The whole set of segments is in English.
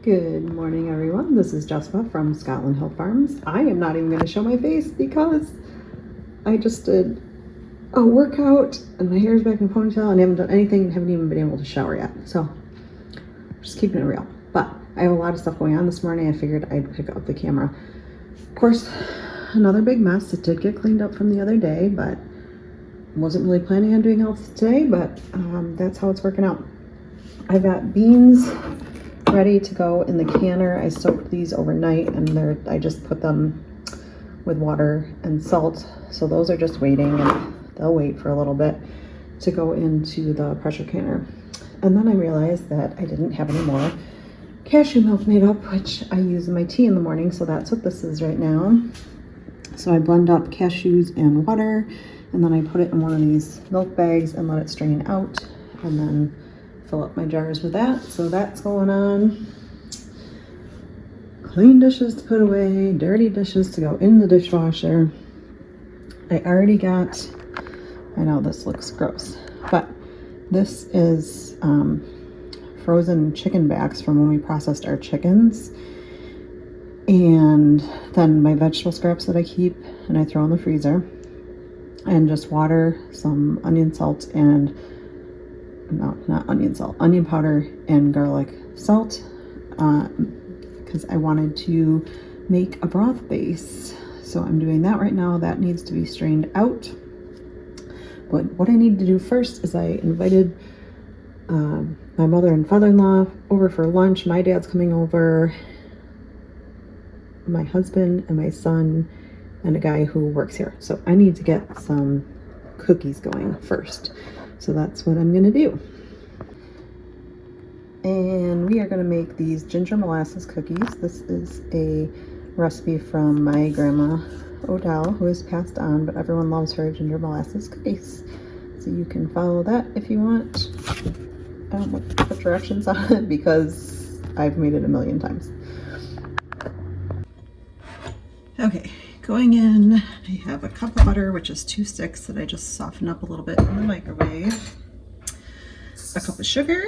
Good morning, everyone. This is Jessica from Scotland Hill Farms. I am not even going to show my face because I just did a workout and my hair is back in a ponytail and I haven't done anything and haven't even been able to shower yet. So just keeping it real. But I have a lot of stuff going on this morning. I figured I'd pick up the camera. Of course, another big mess. It did get cleaned up from the other day, but wasn't really planning on doing health today, but that's how it's working out. I've got beans ready to go in the canner. I soaked these overnight and I just put them with water and salt. So those are just waiting and they'll wait for a little bit to go into the pressure canner. And then I realized that I didn't have any more cashew milk made up, which I use in my tea in the morning. So that's what this is right now. So I blend up cashews and water and then I put it in one of these milk bags and let it strain out and then fill up my jars with that. So that's going on. Clean dishes to put away, dirty dishes to go in the dishwasher. I already got, I know this looks gross, but this is frozen chicken backs from when we processed our chickens. And then my vegetable scraps that I keep and I throw in the freezer. And just water, some onion salt and no, not onion salt, onion powder and garlic salt, because I wanted to make a broth base. So I'm doing that right now. That needs to be strained out. But what I need to do first is I invited my mother and father-in-law over for lunch. My dad's coming over, my husband and my son, and a guy who works here. So I need to get some cookies going first. So that's what I'm gonna do. And we are gonna make these ginger molasses cookies. This is a recipe from my grandma Odell, who has passed on, but everyone loves her ginger molasses cookies. So you can follow that if you want. I don't put directions on it because I've made it a million times. Okay, going in, I have a cup of butter, which is 2 sticks that I just soften up a little bit in the microwave. A cup of sugar.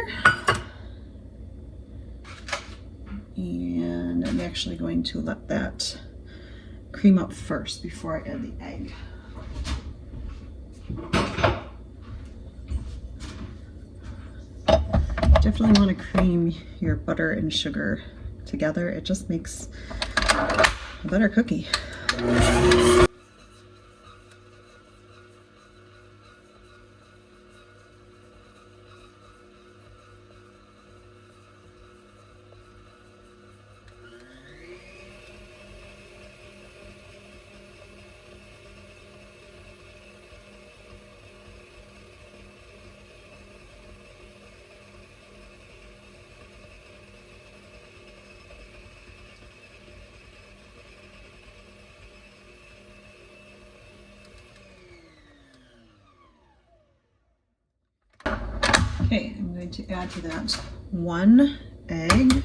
And I'm actually going to let that cream up first before I add the egg. Definitely want to cream your butter and sugar together. It just makes a better cookie. Okay, I'm going to add to that 1 egg.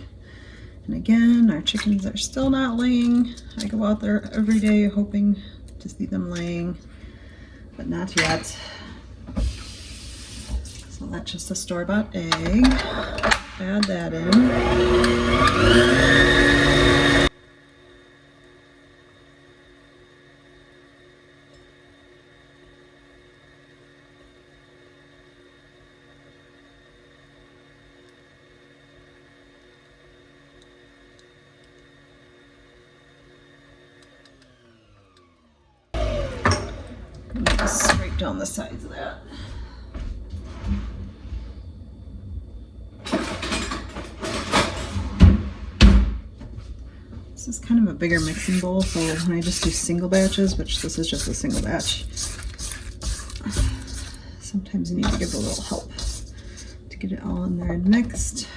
And again, our chickens are still not laying. I go out there every day hoping to see them laying, but not yet. So that's just a store-bought egg. Add that in. Scrape down the sides of that. This is kind of a bigger mixing bowl, so when I just do single batches, which this is just a single batch, sometimes you need to give a little help to get it all in there and mixed.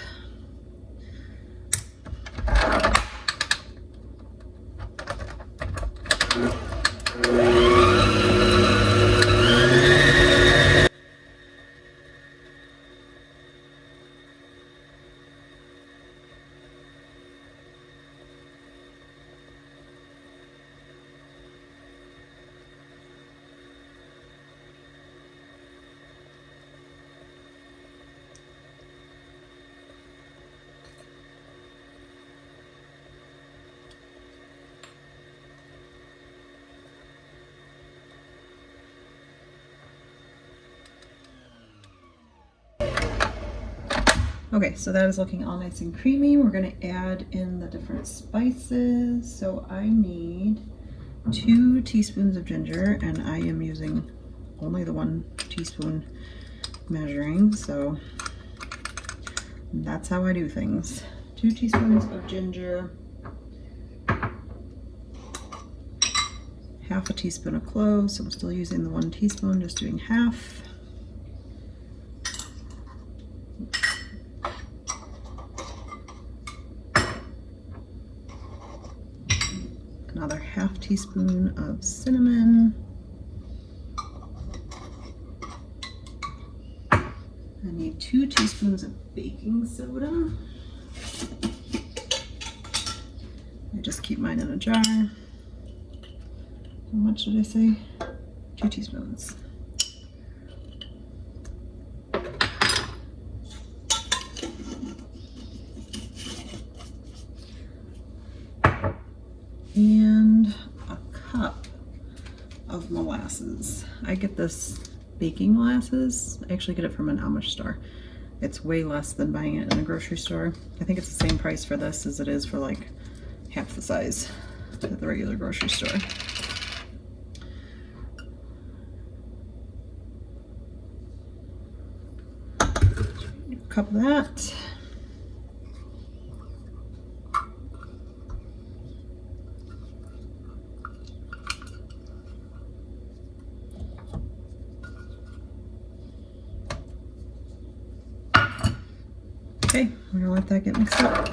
Okay, so that is looking all nice and creamy. We're gonna add in the different spices. So I need 2 teaspoons of ginger, and I am using only the 1 teaspoon measuring, so that's how I do things. 2 teaspoons of ginger, half a teaspoon of cloves, so I'm still using the 1 teaspoon, just doing half. Another half teaspoon of cinnamon. I need 2 teaspoons of baking soda. I just keep mine in a jar. How much did I say? 2 teaspoons. And a cup of molasses. I get this baking molasses. I actually get it from an Amish store. It's way less than buying it in a grocery store. I think it's the same price for this as it is for like half the size at the regular grocery store. A cup of that. Okay, we're gonna let that get mixed up.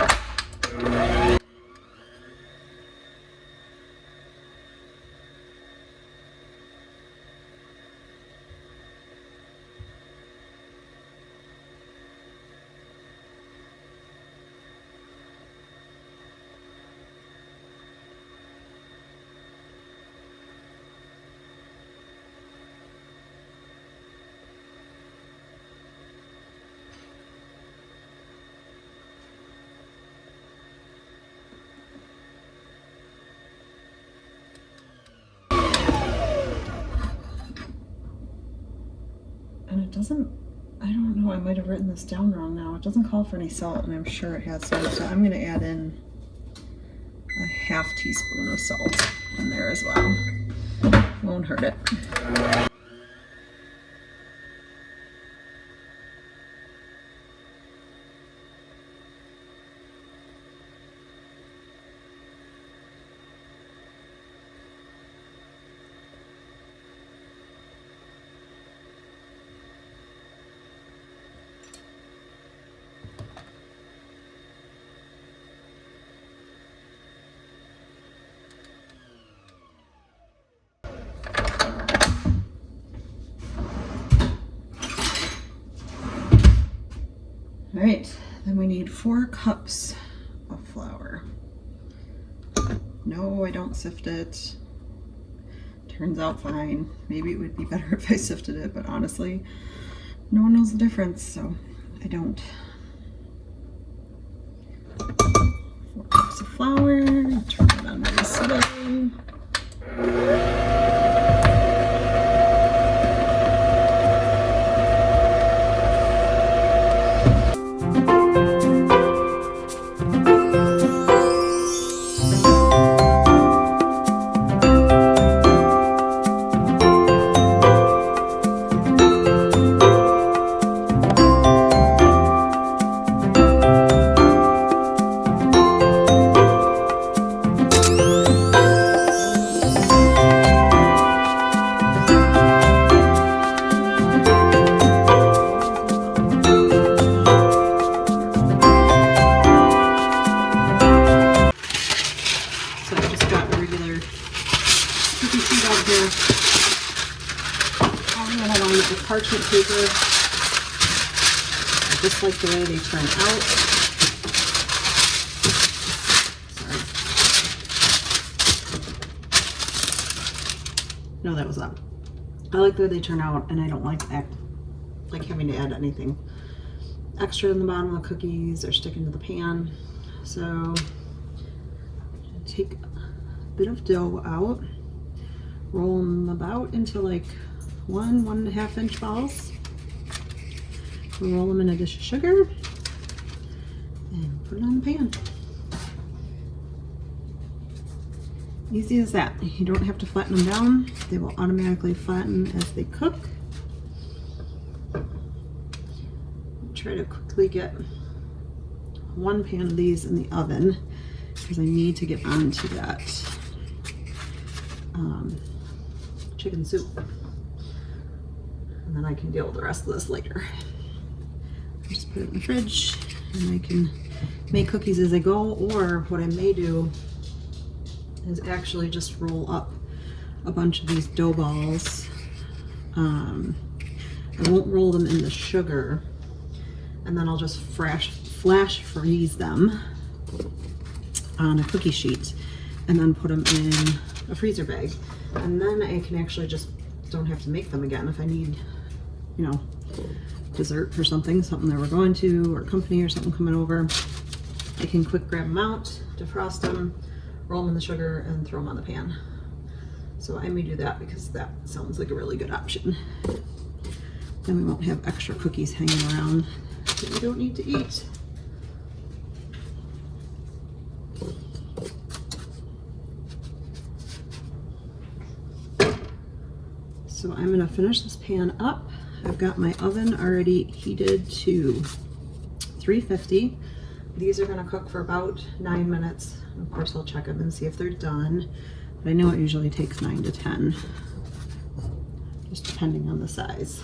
And it doesn't, I don't know, I might have written this down wrong now. It doesn't call for any salt, and I'm sure it has some, so I'm gonna add in a half teaspoon of salt in there as well. Won't hurt it. All right, then we need 4 cups of flour. No, I don't sift it. Turns out fine. Maybe it would be better if I sifted it, but honestly, no one knows the difference, so I don't. 4 cups of flour, turn it on really slow. Parchment paper. I just like the way they turn out. Sorry. No, that was that. I like the way they turn out, and I don't like having to add anything extra in the bottom of the cookies or sticking to the pan. So take a bit of dough out, roll them about into like 1.5 inch balls. Roll them in a dish of sugar. put it on the pan. Easy as that. You don't have to flatten them down. They will automatically flatten as they cook. Try to quickly get one pan of these in the oven because I need to get onto that chicken soup. And then I can deal with the rest of this later. I'll just put it in the fridge and I can make cookies as I go, or what I may do is actually just roll up a bunch of these dough balls. I won't roll them in the sugar, and then I'll just flash freeze them on a cookie sheet and then put them in a freezer bag. And then I can actually just don't have to make them again if I need, you know, dessert or something that we're going to, or company or something coming over. I can quick grab them out, defrost them, roll them in the sugar, and throw them on the pan. So I may do that because that sounds like a really good option. Then we won't have extra cookies hanging around that we don't need to eat. So I'm gonna finish this pan up. I've got my oven already heated to 350. These are gonna cook for about 9 minutes. Of course, I'll check them and see if they're done. But I know it usually takes 9 to 10, just depending on the size.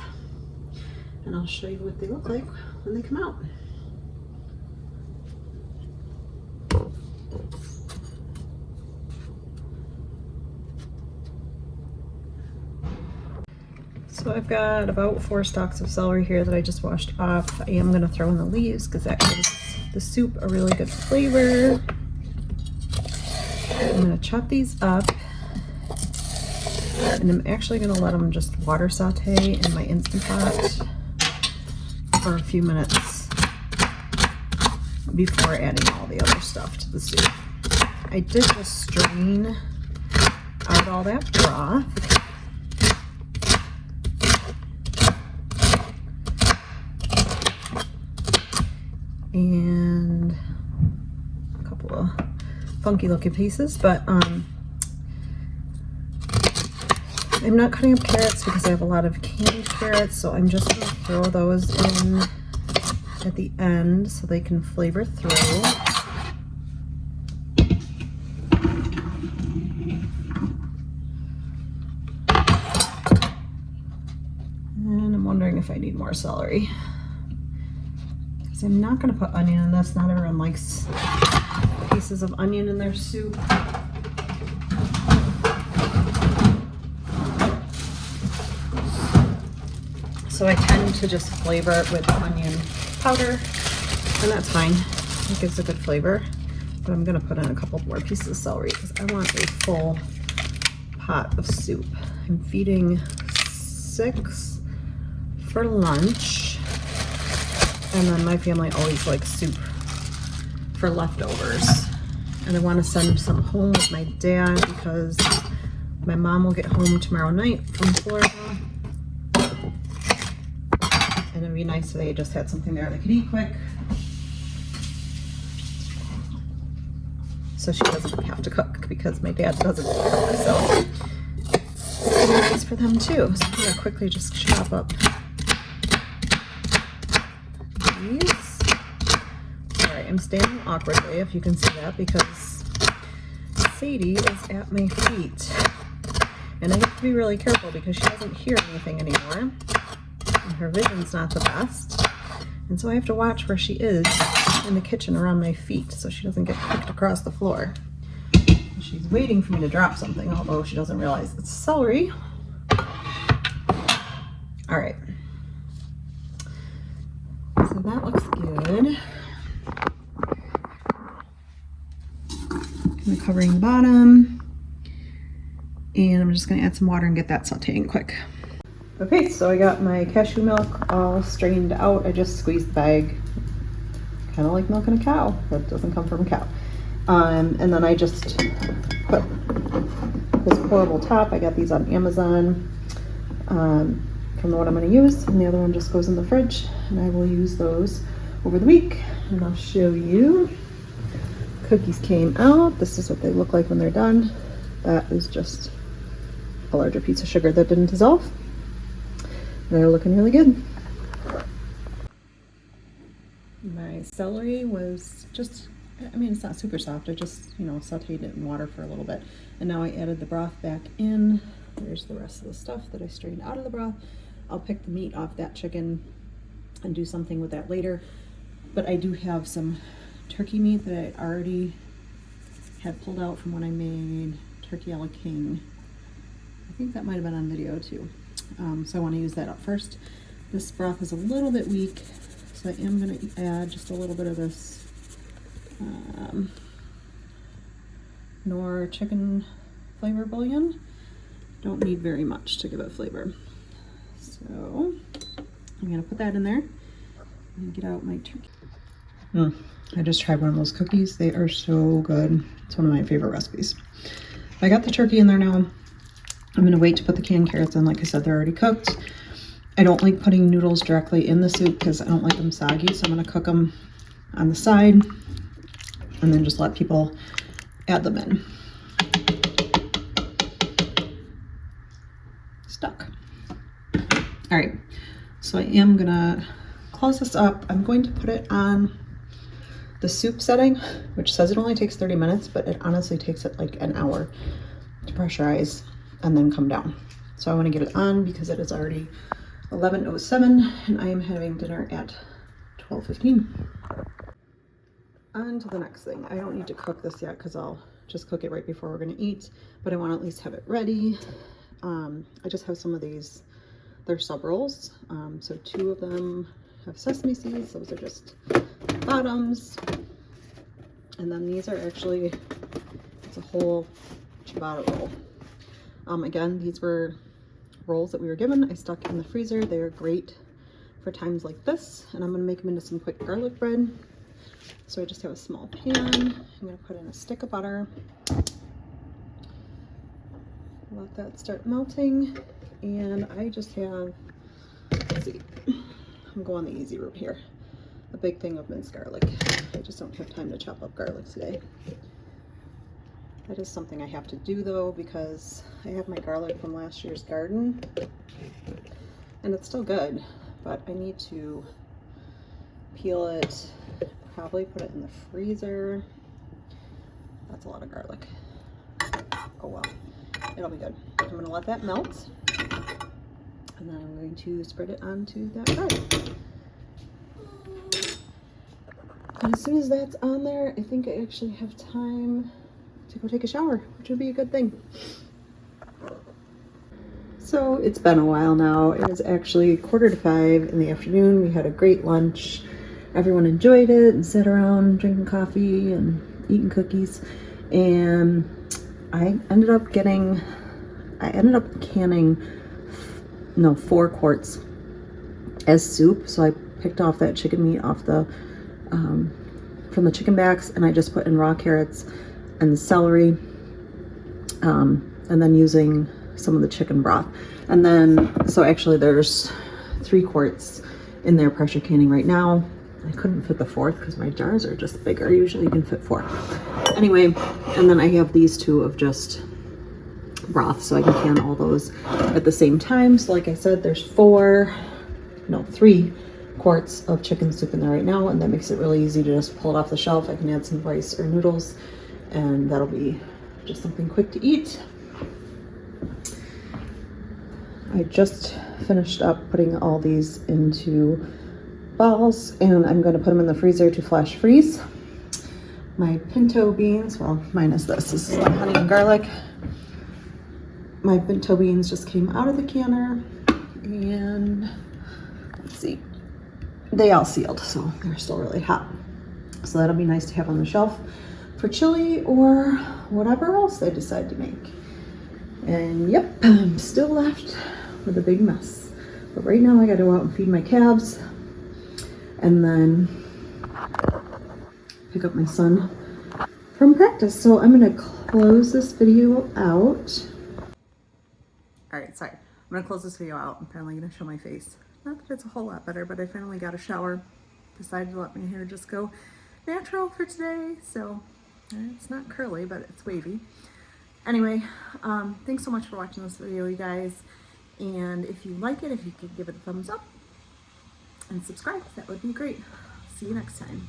And I'll show you what they look like when they come out. So I've got about 4 stalks of celery here that I just washed off. I am gonna throw in the leaves because that gives the soup a really good flavor. I'm gonna chop these up, and I'm actually gonna let them just water saute in my Instant Pot for a few minutes before adding all the other stuff to the soup. I did just strain out all that broth. And a couple of funky looking pieces, but I'm not cutting up carrots because I have a lot of candied carrots, so I'm just going to throw those in at the end so they can flavor through. And I'm wondering if I need more celery. I'm not going to put onion in this. Not everyone likes pieces of onion in their soup. So I tend to just flavor it with onion powder, and that's fine. It gives a good flavor. But I'm going to put in a couple more pieces of celery because I want a full pot of soup. I'm feeding 6 for lunch. And then my family always likes soup for leftovers. And I want to send some home with my dad because my mom will get home tomorrow night from Florida. And it'd be nice if they just had something there they could eat quick. So she doesn't have to cook because my dad doesn't cook. So it's nice for them too. So I'm going to quickly just chop up these. Alright, I'm standing awkwardly, if you can see that, because Sadie is at my feet. And I have to be really careful because she doesn't hear anything anymore. And her vision's not the best. And so I have to watch where she is in the kitchen around my feet so she doesn't get kicked across the floor. She's waiting for me to drop something, although she doesn't realize it's celery. Alright. So that looks good. Kind of covering the bottom. And I'm just going to add some water and get that sauteing quick. Okay, so I got my cashew milk all strained out. I just squeezed the bag. Kind of like milking a cow. That doesn't come from a cow. And then I just put this pourable top. I got these on Amazon. From the one I'm going to use, and the other one just goes in the fridge, and I will use those over the week And I'll show you. Cookies came out. This is what they look like when they're done. That is just a larger piece of sugar that didn't dissolve. They're looking really good. My celery was just, I mean, it's not super soft. I just, you know, sauteed it in water for a little bit. And now I added the broth back in. There's the rest of the stuff that I strained out of the broth. I'll pick the meat off that chicken and do something with that later. But I do have some turkey meat that I already had pulled out from when I made turkey a la king. I think that might have been on video too. So I want to use that up first. This broth is a little bit weak, so I am going to add just a little bit of this Knorr chicken flavor bouillon. Don't need very much to give it flavor. So I'm going to put that in there and get out my turkey. I just tried one of those cookies. They are so good. It's one of my favorite recipes. I got the turkey in there now. I'm going to wait to put the canned carrots in. Like I said, they're already cooked. I don't like putting noodles directly in the soup because I don't like them soggy. So I'm going to cook them on the side and then just let people add them in. Stuck. All right. So I am going to close this up. I'm going to put it on the soup setting, which says it only takes 30 minutes, but it honestly takes it like an hour to pressurize and then come down. So I want to get it on because it is already 11:07 and I am having dinner at 12:15. On to the next thing. I don't need to cook this yet because I'll just cook it right before we're going to eat, but I want to at least have it ready. I just have some of these, they're sub rolls. So 2 of them have sesame seeds. Those are just bottoms. And then these are actually, it's a whole ciabatta roll. Again, these were rolls that we were given. I stuck in the freezer. They are great for times like this. And I'm going to make them into some quick garlic bread. So I just have a small pan. I'm going to put in a stick of butter. Let that start melting. And I just have, let's see, I'm going the easy route here. A big thing of minced garlic. I just don't have time to chop up garlic today. That is something I have to do though, because I have my garlic from last year's garden and it's still good, but I need to peel it, probably put it in the freezer. That's a lot of garlic. Oh well, it'll be good. I'm going to let that melt and then I'm going to spread it onto that bread. And as soon as that's on there, I think I actually have time to go take a shower, which would be a good thing. So it's been a while now. It is actually 4:45 in the afternoon. We had a great lunch. Everyone enjoyed it and sat around drinking coffee and eating cookies. And I ended up canning 4 quarts as soup. So I picked off that chicken meat off the from the chicken backs, and I just put in raw carrots and celery, and then using some of the chicken broth. And then, so actually there's 3 quarts in there pressure canning right now. I couldn't fit the 4th because my jars are just bigger. Usually you can fit 4. Anyway, and then I have these 2 of just broth, so I can can all those at the same time. So like I said, there's 3 quarts of chicken soup in there right now, and that makes it really easy to just pull it off the shelf. I can add some rice or noodles, and that'll be just something quick to eat. I just finished up putting all these into balls, and I'm going to put them in the freezer to flash freeze. My pinto beans, well, minus this is like honey and garlic. My pinto beans just came out of the canner, and let's see, they all sealed, so they're still really hot. So that'll be nice to have on the shelf for chili or whatever else I decide to make. And yep, I'm still left with a big mess. But right now I gotta go out and feed my calves and then pick up my son from practice. So I'm gonna close this video out. All right, sorry. I'm gonna close this video out. I'm finally gonna show my face. Not that it's a whole lot better, but I finally got a shower. decided to let my hair just go natural for today. So it's not curly, but it's wavy. Anyway, thanks so much for watching this video, you guys. And if you like it, if you could give it a thumbs up and subscribe, that would be great. See you next time.